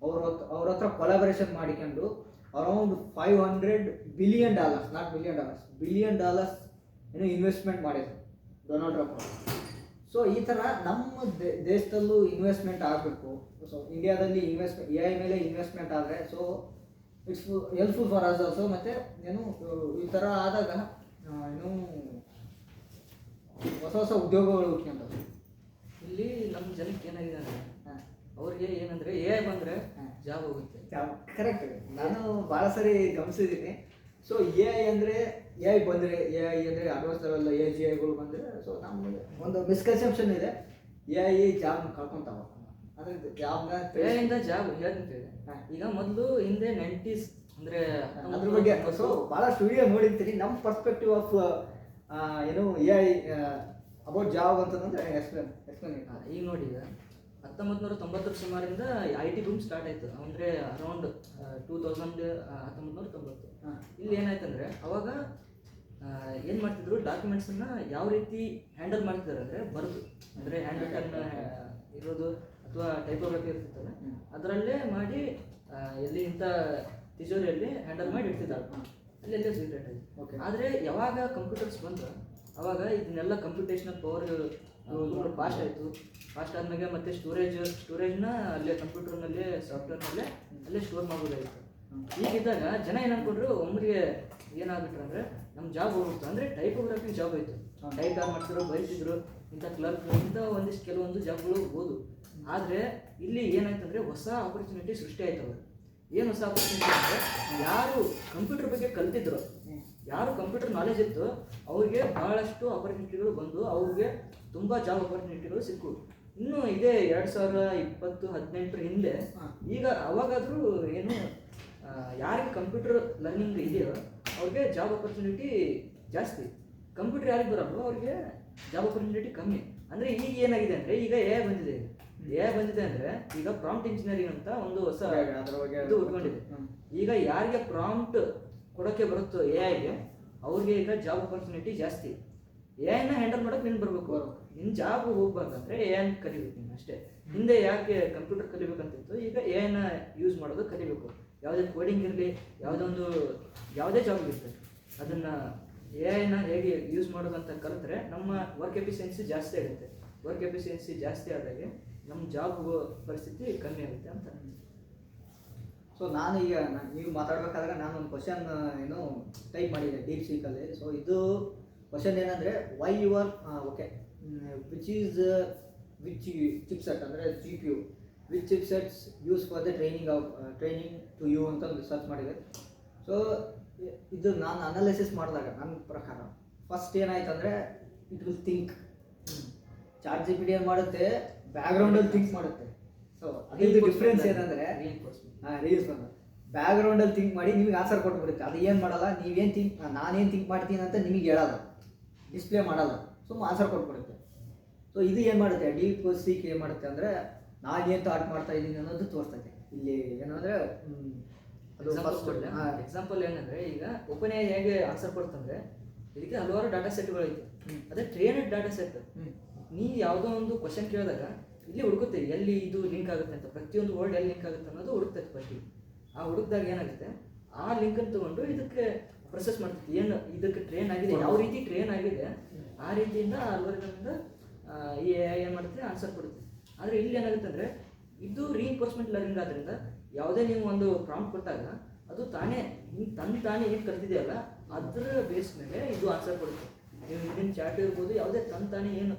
ಅವ್ರ ಹತ್ರ ಕೊಲಾಬರೇಷನ್ ಮಾಡಿಕೊಂಡು around $500 billion, not $billion investment ಮಾಡಿದ್ರು ಡೊನಾಲ್ಡ್ ಟ್ರಂಪ್ ಅವರು. ಸೊ ಈ ಥರ ನಮ್ಮ ದೇಶದಲ್ಲೂ ಇನ್ವೆಸ್ಟ್ಮೆಂಟ್ ಆಗಬೇಕು. ಸೊ ಇಂಡಿಯಾದಲ್ಲಿ AI ಮೇಲೆ ಇನ್ವೆಸ್ಟ್ಮೆಂಟ್ ಆದರೆ, so it's helpful for us also. ಮತ್ತು ಈ ಥರ ಆದಾಗ ಹೊಸ ಉದ್ಯೋಗಗಳು ಹುಟ್ಕೊಂಡವು. ಇಲ್ಲಿ ನಮ್ಮ ಜನಕ್ಕೆ ಏನಾಗಿದೆ ಅಂದರೆ, ಅವ್ರಿಗೆ ಏನಂದರೆ AI ಬಂದರೆ ಜಾಬ್ ಹೋಗುತ್ತೆ. ಕರೆಕ್ಟ್, ನಾನು ಭಾಳ ಸರಿ ಗಮನಿಸಿದ್ದೀನಿ. ಸೊ AI ಅಂದರೆ ಬಂದರೆ ಅಡ್ವಾನ್ಸ್ ಲೆವೆಲ್ AGIಗಳು ಬಂದರೆ, ಸೊ ನಮಗೆ ಒಂದು ಮಿಸ್ಕನ್ಸೆಪ್ಷನ್ ಇದೆ, AI ಜಾಬ್ನ ಕಳ್ಕೊತಾವ. ಅದರಿಂದ ಜಾಬ್ನ ಜಾಬ್ ಹೇಳ್ತಿದ್ದೇವೆ. ಈಗ ಮೊದಲು ಹಿಂದೆ 90s ಅಂದರೆ ಅದ್ರ ಬಗ್ಗೆ ಸೊ ಭಾಳಷ್ಟು ವಿಡಿಯೋ ನೋಡಿರ್ತೀನಿ. ನಮ್ಮ perspective of AI about job ಅಂತಂದರೆ ಎಕ್ಸ್ಪ್ಲೇನ್. ಈಗ ನೋಡಿ, 1990 ಸುಮಾರಿಂದ ಐ ಟಿ ಬೂಮ್ ಸ್ಟಾರ್ಟ್ ಆಯಿತು. ಅಂದರೆ ಅರೌಂಡ್ 1990. ಇಲ್ಲಿ ಏನಾಯ್ತಂದರೆ ಅವಾಗ ಏನು ಮಾಡ್ತಿದ್ರು, ಡಾಕ್ಯುಮೆಂಟ್ಸನ್ನು ಯಾವ ರೀತಿ ಹ್ಯಾಂಡಲ್ ಮಾಡ್ತಿದ್ದಾರೆ ಅಂದರೆ ಬರೆದು, ಅಂದರೆ ಹ್ಯಾಂಡ್ ರಿಟರ್ನ್ ಇರೋದು ಅಥವಾ ಟೈಪೋಗ್ರಫಿ ಇರ್ತಿತ್ತಲ್ಲ ಅದರಲ್ಲೇ ಮಾಡಿ ಎಲ್ಲಿ ಇಂಥ ತಿಜೋರಿಯಲ್ಲಿ ಹ್ಯಾಂಡಲ್ ಮಾಡಿ ಇಡ್ತಿದ್ದಾರೆ, ಅಲ್ಲೆಲ್ಲೇ ಸೀಕ್ರೆಟ್ ಆಯಿತು. ಆದರೆ ಯಾವಾಗ ಕಂಪ್ಯೂಟರ್ಸ್ ಬಂದು ಅವಾಗ ಇದನ್ನೆಲ್ಲ ಕಂಪ್ಯೂಟೇಷನಲ್ ಪವರ್ ಫಾಸ್ಟ್ ಆಯಿತು. ಫಾಸ್ಟ್ ಆದ್ಮೇಲೆ ಮತ್ತೆ ಸ್ಟೋರೇಜ್ನ ಅಲ್ಲೇ ಕಂಪ್ಯೂಟರ್ನಲ್ಲೇ ಸಾಫ್ಟ್ವೇರ್ನಲ್ಲೇ ಅಲ್ಲೇ ಸ್ಟೋರ್ ಮಾಡ್ಬೋದಾಗಿತ್ತು. ಈಗಿದ್ದಾಗ ಜನ ಏನು ಅನ್ಕೊಂಡ್ರು, ಒಮ್ಮರಿಗೆ ಏನಾಗ್ಬಿಟ್ರು ಅಂದರೆ ನಮ್ಮ ಜಾಬ್ ಹೋಗ್ಬಿಡ್ತು. ಅಂದರೆ ಟೈಪೋಗ್ರಫಿ ಜಾಬ್ ಆಯಿತು, ಟೈಪ್ ಯಾರು ಮಾಡ್ತಿದ್ರು, ಬರೀತಿದ್ರು, ಇಂಥ ಕ್ಲರ್ಕ್, ಇಂಥ ಕೆಲವೊಂದು ಜಾಬ್ಗಳು ಹೋದು. ಆದರೆ ಇಲ್ಲಿ ಏನಾಯ್ತು ಅಂದರೆ ಹೊಸ ಆಪರ್ಚುನಿಟಿ ಸೃಷ್ಟಿ ಆಯ್ತು. ಅವರು ಏನು ಹೊಸ ಆಪರ್ಚುನಿಟಿ ಅಂದರೆ, ಯಾರು ಕಂಪ್ಯೂಟರ್ ಬಗ್ಗೆ ಕಲ್ತಿದ್ರು, ಯಾರು ಕಂಪ್ಯೂಟರ್ ನಾಲೆಜ್ ಇತ್ತು, ಅವ್ರಿಗೆ ಭಾಳಷ್ಟು ಆಪರ್ಚುನಿಟಿಗಳು ಬಂದು ಅವ್ರಿಗೆ ತುಂಬ ಜಾಬ್ ಆಪರ್ಚುನಿಟಿಗಳು ಸಿಕ್ಕು. ಇನ್ನು ಇದೇ 2020-18 ಹಿಂದೆ ಈಗ ಅವಾಗಾದರೂ ಏನು ಯಾರಿಗೆ ಕಂಪ್ಯೂಟರ್ ಲರ್ನಿಂಗ್ ಇದೆಯೋ ಅವ್ರಿಗೆ ಜಾಬ್ ಆಪರ್ಚುನಿಟಿ ಜಾಸ್ತಿ, ಕಂಪ್ಯೂಟರ್ ಯಾರಿಗೆ ಬರೋದು ಅವ್ರಿಗೆ ಜಾಬ್ ಆಪರ್ಚುನಿಟಿ ಕಮ್ಮಿ. ಅಂದರೆ ಈಗ ಏನಾಗಿದೆ ಅಂದರೆ, ಈಗ ಎ ಬಂದಿದೆ. ಅಂದರೆ ಈಗ ಪ್ರಾಂಪ್ಟ್ ಇಂಜಿನಿಯರಿಂಗ್ ಅಂತ ಒಂದು ಹೊಸ ಇದು ಉಟ್ಕೊಂಡಿದೆ. ಈಗ ಯಾರಿಗೆ ಪ್ರಾಂಪ್ಟ್ ಕೊಡೋಕ್ಕೆ ಬರುತ್ತೋ ಎ ಐಗೆ, ಅವ್ರಿಗೆ ಈಗ ಜಾಬ್ ಆಪರ್ಚುನಿಟಿ ಜಾಸ್ತಿ. ಎ ಐನ ಹ್ಯಾಂಡಲ್ ಮಾಡೋಕೆ ನೀನು ಬರಬೇಕು. ನಿನ್ನ ಜಾಬ್ ಹೋಗ್ಬೇಕಂದ್ರೆ ಎ ಐನ ಕಲಿಬೇಕು ನೀನು ಅಷ್ಟೇ. ಹಿಂದೆ ಯಾಕೆ ಕಂಪ್ಯೂಟರ್ ಕಲಿಬೇಕಂತಿತ್ತು, ಈಗ ಎ ಐನ ಯೂಸ್ ಮಾಡೋದು ಕಲಿಬೇಕು. ಯಾವುದೇ ಕೋಡಿಂಗ್ ಇರಲಿ, ಯಾವುದೇ ಜಾಬ್ ಇರ್ತದೆ, ಅದನ್ನು ಎ ಐನ ಹೇಗೆ ಯೂಸ್ ಮಾಡೋದಂತ ಕಲಿತ್ರೆ ನಮ್ಮ ವರ್ಕ್ ಎಫಿಷಿಯನ್ಸಿ ಜಾಸ್ತಿ ಆಗುತ್ತೆ. ವರ್ಕ್ ಎಫಿಷಿಯನ್ಸಿ ಜಾಸ್ತಿ ಆದಾಗೆ ನಮ್ಮ ಜಾಬ್ ಪರಿಸ್ಥಿತಿ ಕಮ್ಮಿ ಆಗುತ್ತೆ ಅಂತ. ಸೊ ನಾನು ನೀವು ಮಾತಾಡ್ಬೇಕಾದ್ರೆ ನಾನು ಒಂದು ಕ್ವಶನ್ ಟೈಪ್ ಮಾಡಿದ್ದೆ ಡೀಪ್ ಸೀಕಲ್ಲಿ. ಸೊ ಇದು ಕ್ವಶನ್ ಏನಂದರೆ, ವೈ ಯುವರ್ ವಿಚ್ ಚಿಪ್ಸೆಟ್ ಅಂದರೆ GPU, which chipsets use for the training to you ಅಂತ ಒಂದು ಸರ್ಚ್ ಮಾಡಿದೆ. ಸೊ ಇದು ನಾನು ಅನಾಲಿಸಿಸ್ ಮಾಡಿದಾಗ ನನ್ನ ಪ್ರಕಾರ ಫಸ್ಟ್ ಏನಾಯ್ತು ಅಂದರೆ, ಇಟ್ ವಿಲ್ ಥಿಂಕ್. ChatGPT ಏನು ಮಾಡುತ್ತೆ, ಬ್ಯಾಕ್ಗ್ರೌಂಡಲ್ಲಿ ಥಿಂಕ್ ಮಾಡುತ್ತೆ. ಸೊ ಅದ್ರದ್ದು ಡಿಫ್ರೆನ್ಸ್ ಏನಂದರೆ, ರೀಲ್ಸ್ ಬಂದು ಬ್ಯಾಕ್ಗ್ರೌಂಡಲ್ಲಿ ಥಿಂಕ್ ಮಾಡಿ ನಿಮಗೆ ಆನ್ಸರ್ ಕೊಟ್ಬಿಡುತ್ತೆ. ಅದು ಏನು ಮಾಡಲ್ಲ, ನಾನೇನು ಥಿಂಕ್ ಮಾಡ್ತೀನಿ ಅಂತ ನಿಮಗೆ ಹೇಳಲ್ಲ, ಡಿಸ್ಪ್ಲೇ ಮಾಡಲ್ಲ, ಆನ್ಸರ್ ಕೊಟ್ಬಿಡುತ್ತೆ. ಸೊ ಇದು ಏನು ಮಾಡುತ್ತೆ, ಡೀಪ್ ಸೀಕ್ ಏನು ಮಾಡುತ್ತೆ ಅಂದರೆ, ನಾನೇನು ಥಾಟ್ ಮಾಡ್ತಾ ಇದ್ದೀನಿ ಅನ್ನೋದು ತೋರಿಸ್ತೈತೆ. ಇಲ್ಲಿ ಏನಂದರೆ ಅದು ಎಕ್ಸಾಂಪಲ್ ಏನಂದರೆ, ಈಗ ಓಪನ್ ಎಐ ಹೇಗೆ ಆನ್ಸರ್ ಕೊಡ್ತಂದ್ರೆ, ಇದಕ್ಕೆ ಹಲವಾರು ಡಾಟಾ ಸೆಟ್ಗಳೈತೆ. ಅದೇ ಟ್ರೈನ್ಡ್ ಡಾಟಾ ಸೆಟ್. ನೀ ಯಾವುದೋ ಒಂದು ಕ್ವಶನ್ ಕೇಳಿದಾಗ ಇಲ್ಲಿ ಹುಡುಕುತ್ತೆ ಎಲ್ಲಿ ಇದು ಲಿಂಕ್ ಆಗುತ್ತೆ ಅಂತ, ಪ್ರತಿಯೊಂದು ವರ್ಡ್ ಎಲ್ಲಿ ಲಿಂಕ್ ಆಗುತ್ತೆ ಅನ್ನೋದು ಹುಡುಕ್ತೈತೆ ಫಸ್ಟಿಗೆ. ಆ ಹುಡುಕ್ದಾಗ ಏನಾಗುತ್ತೆ, ಆ ಲಿಂಕನ್ನು ತೊಗೊಂಡು ಇದಕ್ಕೆ ಪ್ರೊಸೆಸ್ ಮಾಡ್ತೈತಿ. ಏನು ಇದಕ್ಕೆ ಟ್ರೈನ್ ಆಗಿದೆ, ಯಾವ ರೀತಿ ಟ್ರೈನ್ ಆಗಿದೆ ಆ ರೀತಿಯಿಂದ ಅಲ್ವರ್ಗದಿಂದ ಈ ಎ ಐ ಏನು ಮಾಡುತ್ತೆ, ಆನ್ಸರ್ ಕೊಡುತ್ತೆ. ಆದರೆ ಇಲ್ಲಿ ಏನಾಗುತ್ತೆ ಅಂದರೆ, ಇದು ರೀಇನ್ಫೋರ್ಸ್ಮೆಂಟ್ ಲರ್ನಿಂಗ್ ಆದ್ದರಿಂದ ಯಾವುದೇ ನೀವು ಒಂದು ಪ್ರಾಂಪ್ಟ್ ಕೊಟ್ಟಾಗ ಅದು ತಾನೇ ತಾನೇ ಏನು ಕಲ್ತಿದೆಯಲ್ಲ ಅದರ ಬೇಸ್ ಮೇಲೆ ಇದು ಆನ್ಸರ್ ಕೊಡುತ್ತೆ. ನೀವು ಹಿಂದಿನ ಚಾಟ್ ಇರ್ಬೋದು, ಯಾವುದೇ ತಾನೇ ಏನು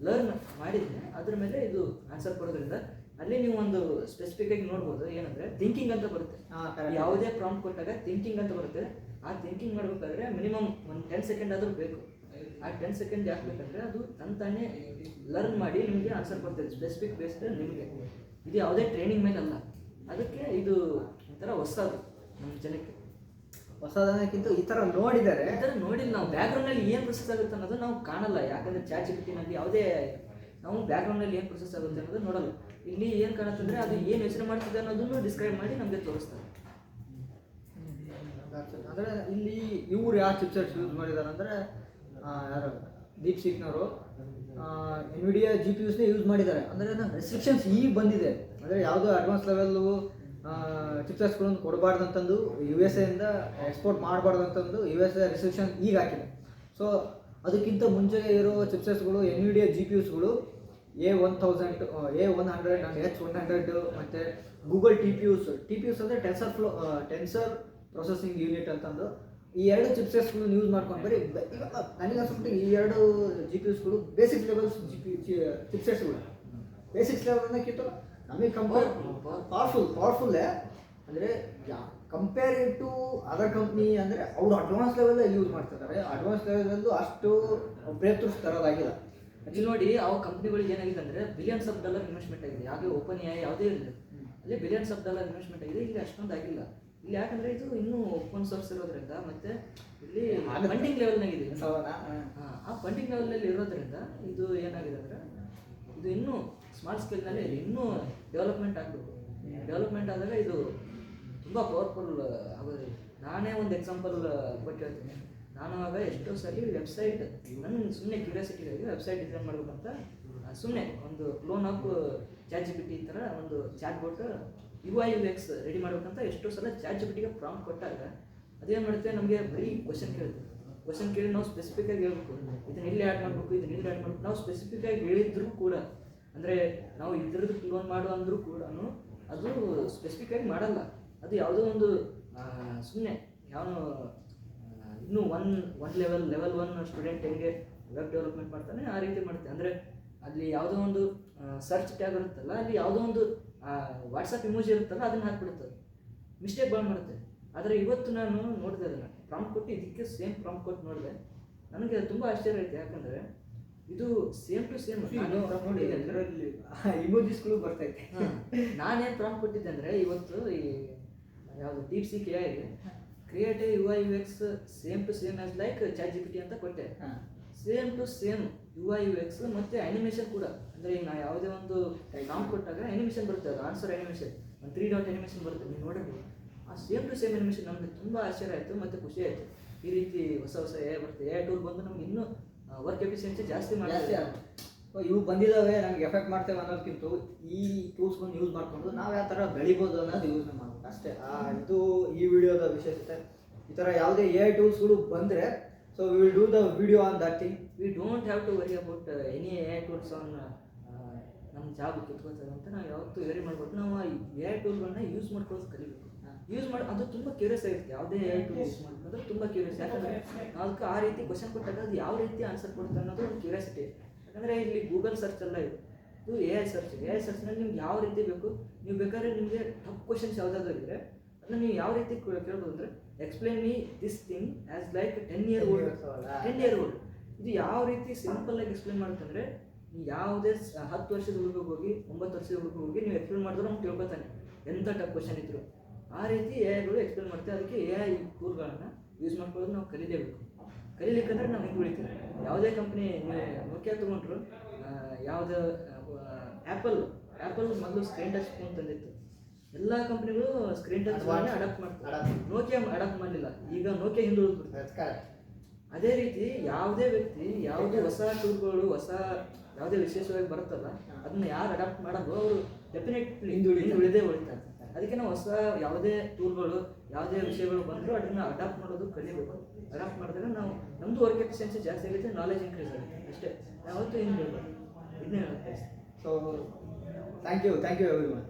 ಲರ್ನ್ ಮಾಡಿದ್ರೆ ಅದ್ರ ಮೇಲೆ ಇದು ಆನ್ಸರ್ ಕೊಡೋದ್ರಿಂದ ಅಲ್ಲಿ ನೀವು ಒಂದು ಸ್ಪೆಸಿಫಿಕ್ ಆಗಿ ನೋಡ್ಬೋದು. ಏನಂದರೆ ಥಿಂಕಿಂಗ್ ಅಂತ ಬರುತ್ತೆ. ಯಾವುದೇ ಪ್ರಾಂಪ್ಟ್ ಕೊಟ್ಟಾಗ ಥಿಂಕಿಂಗ್ ಅಂತ ಬರುತ್ತೆ. ಆ ಥಿಂಕಿಂಗ್ ಮಾಡಬೇಕಾದ್ರೆ ಮಿನಿಮಮ್ ಒಂದು 10 ಸೆಕೆಂಡ್ ಆದರೂ ಬೇಕು. ಆ 10 ಸೆಕೆಂಡ್ ಯಾಕೆ ಬೇಕಂದರೆ, ಅದು ತಾನೇ ಲರ್ನ್ ಮಾಡಿ ನಿಮಗೆ ಆನ್ಸರ್ ಕೊಡ್ತದೆ, ಸ್ಪೆಸಿಫಿಕ್ ಬೇಸ್ಡ್ ನಿಮಗೆ. ಇದು ಯಾವುದೇ ಟ್ರೈನಿಂಗ್ ಮೇಲೆ ಅಲ್ಲ. ಅದಕ್ಕೆ ಇದು ಒಂಥರ ಹೊಸದು ನಮ್ಮ ಜನಕ್ಕೆ. ಹೊಸದಕ್ಕಿಂತ ಈ ಥರ ನೋಡಿದ್ದಾರೆ, ಈ ಥರ ನೋಡಿಲ್ಲ ನಾವು. ಬ್ಯಾಕ್ಗ್ರೌಂಡಲ್ಲಿ ಏನು ಪ್ರೊಸೆಸ್ ಆಗುತ್ತೆ ಅನ್ನೋದು ನಾವು ಕಾಣಲ್ಲ. ಯಾಕಂದರೆ ChatGPTನಲ್ಲಿ ಯಾವುದೇ ನಾವು ಬ್ಯಾಕ್ಗ್ರೌಂಡಲ್ಲಿ ಏನು ಪ್ರೊಸೆಸ್ ಆಗುತ್ತೆ ಅನ್ನೋದು ನೋಡಲ್ಲ. ಇಲ್ಲಿ ಏನು ಕಾಣುತ್ತಂದರೆ, ಅದು ಏನು ಯೋಚನೆ ಮಾಡ್ತಿದೆ ಅನ್ನೋದನ್ನು ಡಿಸ್ಕ್ರೈಬ್ ಮಾಡಿ ನಮಗೆ ತೋರಿಸ್ತಾರೆ. ಅಂದರೆ ಇಲ್ಲಿ ಇವ್ರು ಯಾವ ಚಿಪ್ಸೆಟ್ಸ್ ಯೂಸ್ ಮಾಡಿದ್ದಾರೆ ಅಂದರೆ, ಯಾರು ಡೀಪ್ ಸೀಕ್ನವರು NVIDIA GPUsನೇ ಯೂಸ್ ಮಾಡಿದ್ದಾರೆ. ಅಂದರೆ ರೆಸ್ಟ್ರಿಕ್ಷನ್ಸ್ ಈಗ ಬಂದಿದೆ. ಅಂದರೆ ಯಾವುದೋ ಅಡ್ವಾನ್ಸ್ ಲೆವೆಲ್ಲು ಚಿಪ್ಸೆಟ್ಸ್ಗಳನ್ನು ಕೊಡಬಾರ್ದಂತಂದು USA ಇಂದ ಎಕ್ಸ್ಪೋರ್ಟ್ ಮಾಡಬಾರ್ದಂತಂದು USA ರೆಸ್ಟ್ರಿಕ್ಷನ್ ಈಗ ಹಾಕಿದೆ. ಸೊ ಅದಕ್ಕಿಂತ ಮುಂಚೆ ಇರೋ ಚಿಪ್ಸೆಟ್ಸ್ಗಳು NVIDIA GPUsಗಳು A100 ಆ್ಯಂಡ್ H100 ಮತ್ತು ಗೂಗಲ್ TPUs ಅಂದರೆ ಟೆನ್ಸರ್ ಪ್ರೊಸೆಸಿಂಗ್ ಯೂನಿಟ್ ಅಂತಂದು ಈ ಎರಡು ಚಿಪ್ಸೆಟ್ಸ್ಗಳು ಯೂಸ್ ಮಾಡ್ಕೊಂಡು ಬರೀ ಈಗ ನನಗೆ ಅನ್ಸ್ಬಿಟ್ಟು ಈ ಎರಡು GPUsಗಳು ಬೇಸಿಕ್ ಲೆವೆಲ್ಸ್ ಚಿಪ್ಸೆಟ್ಸ್ಗಳು ಬೇಸಿಕ್ಸ್ ಲೆವೆಲ್ ಅನ್ನೋಕ್ಕಿಂತ ನಮಗೆ ಪವರ್ಫುಲ್ಲೇ. ಅಂದರೆ ಕಂಪೇರ್ ಟು ಅದರ್ ಕಂಪ್ನಿ ಅಂದರೆ ಅವರು ಅಡ್ವಾನ್ಸ್ ಲೆವೆಲ್ ಯೂಸ್ ಮಾಡ್ತಿದ್ದಾರೆ. ಅಡ್ವಾನ್ಸ್ ಲೆವೆಲಲ್ಲೂ ಅಷ್ಟು ಬ್ರೇಕ್ ಥ್ರೂಸ್ ತರೋದಾಗಿಲ್ಲ. ಇಲ್ಲಿ ನೋಡಿ, ಆ ಕಂಪ್ನಿಗಳಿಗೆ ಏನಾಗಿದೆ ಅಂದರೆ $billions ಇನ್ವೆಸ್ಟ್ಮೆಂಟ್ ಆಗಿದೆ. ಯಾವುದೇ ಓಪನ್ ಎಐ ಯಾವುದೇ ಇರಲಿ, ಅಲ್ಲಿ $billions ಇನ್ವೆಸ್ಟ್ಮೆಂಟ್ ಆಗಿದೆ. ಇಲ್ಲಿ ಅಷ್ಟೊಂದು ಆಗಿಲ್ಲ. ಇಲ್ಲಿ ಯಾಕಂದರೆ ಇದು ಇನ್ನೂ ಓಪನ್ ಸೋರ್ಸ್ ಇರೋದ್ರಿಂದ, ಮತ್ತು ಇಲ್ಲಿ ಫಂಡಿಂಗ್ ಲೆವೆಲ್ನಾಗಿದೆ. ಆ ಫಂಡಿಂಗ್ ಲೆವೆಲ್ನಲ್ಲಿ ಇರೋದ್ರಿಂದ ಇದು ಏನಾಗಿದೆ ಅಂದರೆ, ಇದು ಇನ್ನೂ ಸ್ಮಾಲ್ ಸ್ಕೇಲ್ನಲ್ಲಿ ಇನ್ನೂ ಡೆವಲಪ್ಮೆಂಟ್ ಆಗಬೇಕು. ಡೆವಲಪ್ಮೆಂಟ್ ಆದಾಗ ಇದು ತುಂಬ ಪವರ್ಫುಲ್ ಆಗೋದು. ನಾನೇ ಒಂದು ಎಕ್ಸಾಂಪಲ್ ಕೊಟ್ಟು ಹೇಳ್ತೀನಿ. ನಾನು ಆಗ ಎಷ್ಟೋ ಸರಿ ವೆಬ್ಸೈಟ್ ನನ್ನ ಸುಮ್ಮನೆ ಕ್ಯೂರಿಯಾಸಿಟಿಗಾಗಿ ವೆಬ್ಸೈಟ್ ಡಿಸೈನ್ ಮಾಡ್ಬೇಕಂತ ಸುಮ್ಮನೆ ಒಂದು ಕ್ಲೋನ್ ಆಫ್ ChatGPT ಈ ಥರ ಒಂದು chat bot UI UX ready ಮಾಡ್ಬೇಕಂತ ಎಷ್ಟೋ ಸಲ ChatGPTಗೆ ಪ್ರಾಂಪ್ಟ್ ಕೊಟ್ಟಾಗ ಅದೇನು ಮಾಡುತ್ತೆ, ನಮಗೆ ಬರೀ ಕ್ವಶನ್ ಕೇಳಿ ನಾವು ಸ್ಪೆಸಿಫಿಕ್ಕಾಗಿ ಹೇಳ್ಬೇಕು, ಇದನ್ನ ಇಲ್ಲಿ ಆ್ಯಡ್ ಮಾಡಬೇಕು, ಇದನ್ನ ಇಲ್ಲಿ ಆ್ಯಡ್ ಮಾಡಬೇಕು. ನಾವು ಸ್ಪೆಸಿಫಿಕ್ಕಾಗಿ ಹೇಳಿದ್ರು ಕೂಡ, ಅಂದರೆ ನಾವು ಇದ್ರದ್ದು ಕ್ಲೋನ್ ಮಾಡು ಅಂದರೂ ಕೂಡ ಅದು ಸ್ಪೆಸಿಫಿಕ್ಕಾಗಿ ಮಾಡಲ್ಲ. ಅದು ಯಾವುದೋ ಒಂದು ಸುಮ್ಮನೆ ಯಾವನು ಇನ್ನೂ ಒನ್ ಲೆವೆಲ್ 1 ಸ್ಟೂಡೆಂಟ್ ಹೆಂಗೆ ವೆಬ್ ಡೆವಲಪ್ಮೆಂಟ್ ಮಾಡ್ತಾನೆ ಆ ರೀತಿ ಮಾಡುತ್ತೆ. ಅಂದರೆ ಅಲ್ಲಿ ಯಾವುದೋ ಒಂದು ಸರ್ಚ್ ಟ್ಯಾಬ್ ಇರುತ್ತಲ್ಲ, ಅಲ್ಲಿ ಯಾವುದೋ ಒಂದು ವಾಟ್ಸಪ್ ಇಮೋಜಿ ಇರುತ್ತಲ್ಲ, ಅದನ್ನು ಹಾಕ್ಬಿಡುತ್ತದೆ, ಮಿಸ್ಟೇಕ್ ಭಾಳ ಮಾಡುತ್ತೆ. ಆದರೆ ಇವತ್ತು ನಾನು ನೋಡಿದೆ, ಅದನ್ನು ಪ್ರಾಂಪ್ಟ್ ಕೊಟ್ಟು ಇದಕ್ಕೆ ಸೇಮ್ ಪ್ರಾಂಪ್ಟ್ ಕೊಟ್ಟು ನೋಡಿದೆ, ನನಗೆ ತುಂಬ ಆಶ್ಚರ್ಯ ಆಯಿತು. ಯಾಕಂದರೆ ಇದು ಸೇಮ್ ಟು ಸೇಮ್ ಇಮೋಜಿಸ್ಗಳು ಬರ್ತೈತೆ. ನಾನೇನು ಪ್ರಾಂಪ್ಟ್ ಕೊಟ್ಟಿದ್ದೆ ಅಂದರೆ, ಇವತ್ತು ಈ ಯಾವುದು DeepSeek AI create UI UX same to same as like ChatGPT ಅಂತ ಕೊಟ್ಟೆ. Same to same UI UX ಮತ್ತು ಆ್ಯನಿಮೇಷನ್ ಕೂಡ. ಅಂದರೆ ಈಗ ನಾ ಯಾವುದೇ ಒಂದು ಪ್ರಾಂಪ್ಟ್ ಕೊಟ್ಟಾಗ ಆ್ಯನಿಮೇಷನ್ ಬರುತ್ತೆ, ಅದು ಆನ್ಸರ್ ಆ್ಯನಿಮೇಷನ್, ಒಂದು 3 ಡಾಟ್ ಆ್ಯನಿಮೇಷನ್ ಬರುತ್ತೆ, ನೀವು ನೋಡಿರ್ಬೋದು. ಆ ಸೇಮ್ ಟು ಸೇಮ್ ಆ್ಯನಿಮೇಷನ್ ನಮಗೆ ತುಂಬ ಆಶ್ಚರ್ಯ ಆಯಿತು ಮತ್ತು ಖುಷಿ ಆಯಿತು. ಈ ರೀತಿ ಹೊಸ AI ಬರುತ್ತೆ. AI ಟೂಲ್ ಬಂದು ನಮ್ಗೆ ಇನ್ನೂ ವರ್ಕ್ ಎಫಿಷಿಯನ್ಸಿ ಜಾಸ್ತಿ ಇವು ಬಂದಿದ್ದಾವೆ ನಮ್ಗೆ ಎಫೆಕ್ಟ್ ಮಾಡ್ತೇವೆ ಅನ್ನೋದಕ್ಕಿಂತ ಈ ಟೂಲ್ಸ್ಗಳನ್ನ ಯೂಸ್ ಮಾಡ್ಕೊಂಡು ನಾವು ಯಾವ ಥರ ಬೆಳಿಬೋದು ಅನ್ನೋದು ಯೂಸ್ ಮಾಡ್ಬೇಕು ಅಷ್ಟೇ. ಇದು ಈ ವಿಡಿಯೋದ ವಿಶೇಷತೆ. ಈ ಥರ ಯಾವುದೇ AI ಟೂಲ್ಸ್ಗಳು ಬಂದರೆ so we will do the video on that thing. We don't have to worry about any AI tools on ನಮ್ಮ ಜಾಬ್ ಕಿತ್ಕೋತಾರೆ ಅಂತ ನಾವು ಯಾವತ್ತೂ ವೆರಿ ಮಾಡ್ಬೋದು. ನಾವು AI ಟೂಲ್ಗಳನ್ನ ಯೂಸ್ ಮಾಡ್ಕೊಳ್ಳೋದು ಕಲಿಬೇಕು. ಯೂಸ್ ಮಾಡಿ ಅದು ತುಂಬ ಕ್ಯೂರಿಯಸ್ ಆಗಿರುತ್ತೆ. ಯಾವುದೇ AI ಟೂಲ್ ಯೂಸ್ ಮಾಡ್ಕೊಂಡ್ರೆ ತುಂಬ ಕ್ಯೂರಿಯಸ್. ಯಾಕಂದರೆ ನಾವು ಅದಕ್ಕೆ ಆ ರೀತಿ ಕ್ವಶನ್ ಕೊಟ್ಟಾಗ ಅದು ಯಾವ ರೀತಿ ಆನ್ಸರ್ ಕೊಡುತ್ತೆ ಅನ್ನೋದು ಒಂದು ಕ್ಯೂರಿಯಾಸಿಟಿ. ಯಾಕಂದರೆ ಇಲ್ಲಿ ಗೂಗಲ್ ಸರ್ಚ್ ಎಲ್ಲ ಇದು AI ಸರ್ಚ್ನಲ್ಲಿ ನಿಮ್ಗೆ ಯಾವ ರೀತಿ ಬೇಕು, ನೀವು ಬೇಕಾದ್ರೆ ನಿಮಗೆ ಟಫ್ ಕ್ವಶನ್ಸ್ ಯಾವುದಾದ್ರು ಇದ್ದರೆ ಅದನ್ನ ನೀವು ಯಾವ ರೀತಿ ಕೇಳ್ಬೋದು ಅಂದರೆ, explain me this thing as like 10 year old. ಇದು ಯಾವ ರೀತಿ ಸಿಂಪಲ್ಲಾಗಿ ಎಕ್ಸ್ಪ್ಲೈನ್ ಮಾಡುತ್ತೆ ಅಂದರೆ, ನೀವು ಯಾವುದೇ 10 ವರ್ಷದ ಹುಡುಗಿಗೆ ಹೋಗಿ 9 ವರ್ಷದ ಹುಡುಗಿಗೆ ಹೋಗಿ ನೀವು ಎಕ್ಸ್ಪ್ಲೇನ್ ಮಾಡಿದ್ರೆ ಅವ್ನು ತಿಳ್ಕೊತಾನೆ ಎಂಥ ಟಫ್ ಕ್ವಶನ್ ಇದ್ರು. ಆ ರೀತಿ AIಗಳು ಎಕ್ಸ್ಪ್ಲೇನ್ ಮಾಡ್ತಾರೆ. ಅದಕ್ಕೆ AI ಟೂಲ್ಗಳನ್ನು ಯೂಸ್ ಮಾಡ್ಕೊಳ್ಳೋದು ನಾವು ಕಲಿಲೇಬೇಕು. ಕಲಿಲಿಕ್ಕಂದ್ರೆ ನಾವು ಹಿಂಗೆ ಉಳಿತೀವಿ. ಯಾವುದೇ ಕಂಪ್ನಿ ನೋಕಿಯಾ ತೊಗೊಂಡ್ರು, ಯಾವುದೇ ಆ್ಯಪಲ್ ಮೊದಲು ಸ್ಕ್ರೀನ್ ಟಚ್ ಫೋನ್ ತಂದಿತ್ತು. ಎಲ್ಲ ಕಂಪ್ನಿಗಳು ಸ್ಕ್ರೀನ್ ಟಚ್ ಅಡಾಪ್ಟ್ ಮಾಡ್ತಾರೆ. ನೋಕಿಯಾ ಅಡಾಪ್ಟ್ ಮಾಡಲಿಲ್ಲ. ಈಗ ನೋಕಿಯಾ ಹಿಂದುಳಿದ್ಬಿಡ್ತಾರೆ. ಅದೇ ರೀತಿ ಯಾವುದೇ ವ್ಯಕ್ತಿ ಯಾವುದೇ ಹೊಸ ಟೂಲ್ಗಳು ಹೊಸ ಯಾವುದೇ ವಿಶೇಷವಾಗಿ ಬರುತ್ತಲ್ಲ, ಅದನ್ನ ಯಾರು ಅಡಾಪ್ಟ್ ಮಾಡೋದು ಅವರು ಡೆಫಿನೆಟ್ಲಿ ಉಳಿದೇ ಉಳಿತಾರೆ. ಅದಕ್ಕೆ ನಾವು ಹೊಸ ಯಾವುದೇ ಟೂಲ್ಗಳು ಯಾವುದೇ ವಿಷಯಗಳು ಬಂದರೂ ಅದನ್ನು ಅಡಾಪ್ಟ್ ಮಾಡೋದು ಕಲಿಬೇಕು. ಅಡಾಪ್ಟ್ ಮಾಡಿದಾಗ ನಾವು ನಮ್ಮದು ವರ್ಕ್ ಎಫಿಷಿಯನ್ಸಿ ಜಾಸ್ತಿ ಆಗುತ್ತೆ, ನಾಲೆಜ್ ಇನ್ಕ್ರೀಸ್ ಆಗುತ್ತೆ ಅಷ್ಟೇ. ಯಾವತ್ತೂ ಹಿಂಗೆ ಹೇಳ್ಬೋದು. ಇದನ್ನೇ ಹೇಳುತ್ತೆ. So thank you everyone.